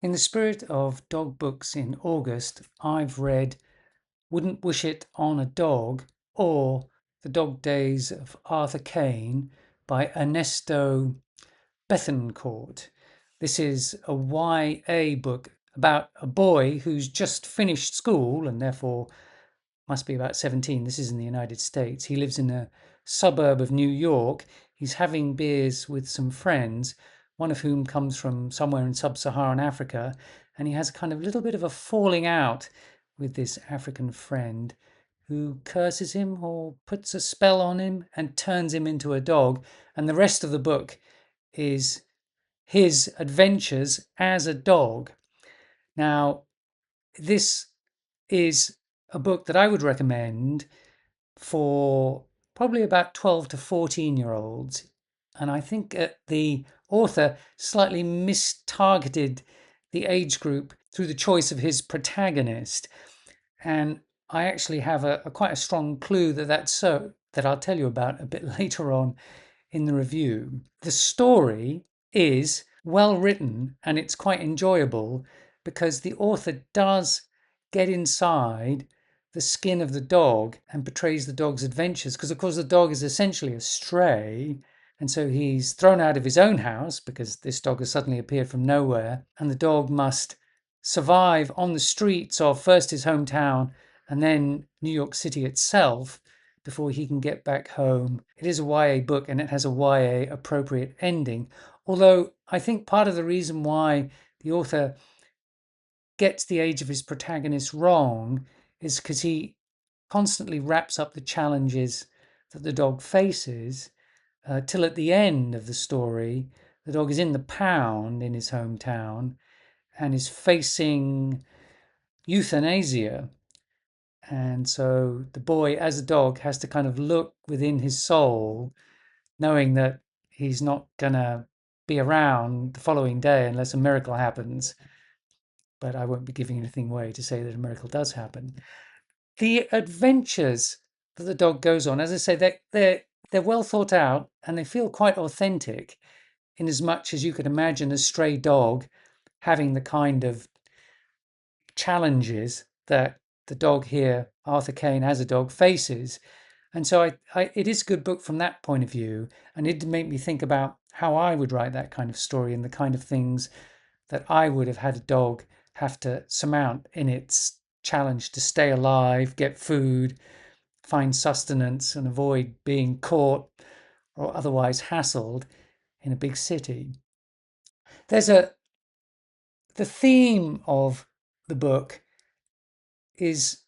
In the spirit of dog books in August, I've read Wouldn't Wish It on a Dog or The Dog Days of Arthur Kane by Ernesto Bethencourt. This is a YA book about a boy who's just finished school and therefore must be about 17. This is in the United States. He lives in a suburb of New York. He's having beers with some friends, one of whom comes from somewhere in sub-Saharan Africa, and he has a kind of little bit of a falling out with this African friend who curses him or puts a spell on him and turns him into a dog. And the rest of the book is his adventures as a dog. Now, this is a book that I would recommend for probably about 12 to 14-year-olds. And I think the author slightly mistargeted the age group through the choice of his protagonist. And I actually have a quite a strong clue that that's so, that I'll tell you about a bit later on in the review. The story is well written and it's quite enjoyable because the author does get inside the skin of the dog and portrays the dog's adventures. Because, of course, the dog is essentially a stray. And so he's thrown out of his own house because this dog has suddenly appeared from nowhere. And the dog must survive on the streets of first his hometown and then New York City itself before he can get back home. It is a YA book and it has a YA appropriate ending. Although I think part of the reason why the author gets the age of his protagonist wrong is because he constantly wraps up the challenges that the dog faces till at the end of the story, the dog is in the pound in his hometown and is facing euthanasia. And so the boy, as a dog, has to kind of look within his soul, knowing that he's not going to be around the following day unless a miracle happens. But I won't be giving anything away to say that a miracle does happen. The adventures that the dog goes on, as I say, they're well thought out and they feel quite authentic, in as much as you could imagine a stray dog having the kind of challenges that the dog here, Arthur Kane, as a dog, faces. And so it is a good book from that point of view. And it did make me think about how I would write that kind of story and the kind of things that I would have had a dog have to surmount in its challenge to stay alive, get food, find sustenance, and avoid being caught or otherwise hassled in a big city. There's the theme of the book is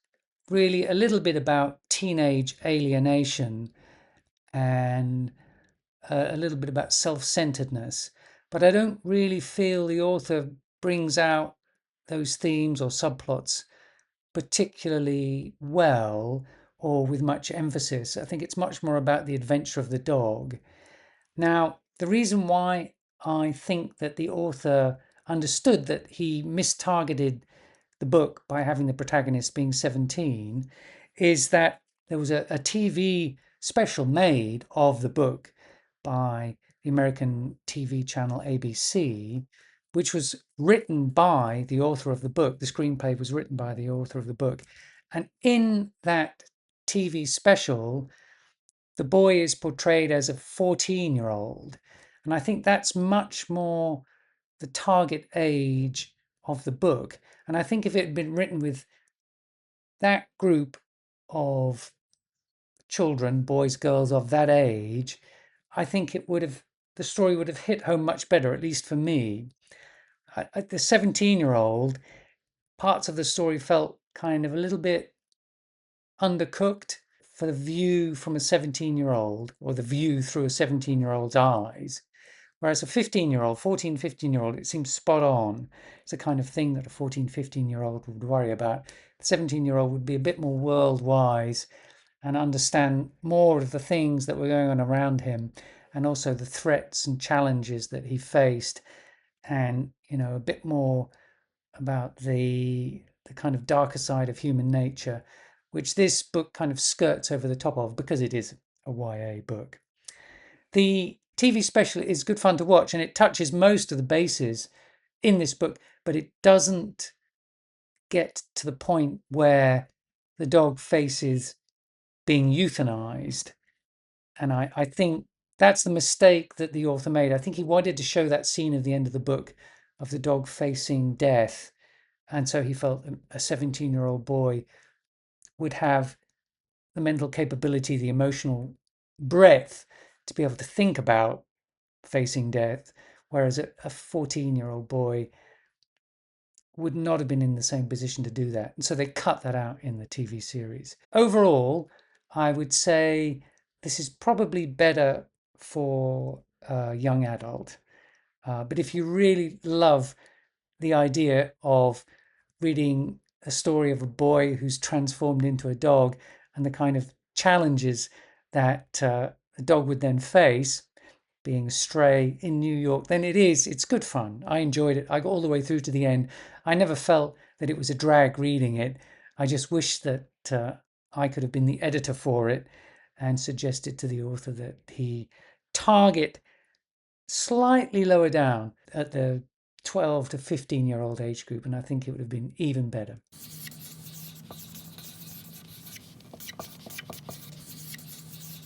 really a little bit about teenage alienation and a little bit about self-centeredness. But I don't really feel the author brings out those themes or subplots particularly well or with much emphasis. I think it's much more about the adventure of the dog. Now, the reason why I think that the author understood that he mistargeted the book by having the protagonist being 17 is that there was a TV special made of the book by the American TV channel ABC, which was written by the author of the book. The screenplay was written by the author of the book. And in that TV special, the boy is portrayed as a 14-year-old. And I think that's much more the target age of the book. And I think if it had been written with that group of children, boys, girls of that age, I think the story would have hit home much better, at least for me. The 17-year-old, parts of the story felt kind of a little bit undercooked for the view from a 17-year-old or the view through a 17-year-old's eyes. Whereas a 15-year-old, 14, 15-year-old, it seems spot on. It's the kind of thing that a 14, 15-year-old would worry about. The 17-year-old would be a bit more world wise and understand more of the things that were going on around him and also the threats and challenges that he faced and, a bit more about the kind of darker side of human nature, which this book kind of skirts over the top of because it is a YA book. The TV special is good fun to watch and it touches most of the bases in this book, but it doesn't get to the point where the dog faces being euthanized. And I think that's the mistake that the author made. I think he wanted to show that scene at the end of the book of the dog facing death. And so he felt a 17-year-old boy would have the mental capability, the emotional breadth to be able to think about facing death, whereas a 14-year-old boy would not have been in the same position to do that. And so they cut that out in the TV series. Overall, I would say this is probably better for a young adult. But if you really love the idea of reading a story of a boy who's transformed into a dog and the kind of challenges that the dog would then face, being a stray in New York, then it's good fun. I enjoyed it. I got all the way through to the end. I never felt that it was a drag reading it. I just wish that I could have been the editor for it and suggested to the author that he target slightly lower down at the 12 to 15-year-old age group, and I think it would have been even better.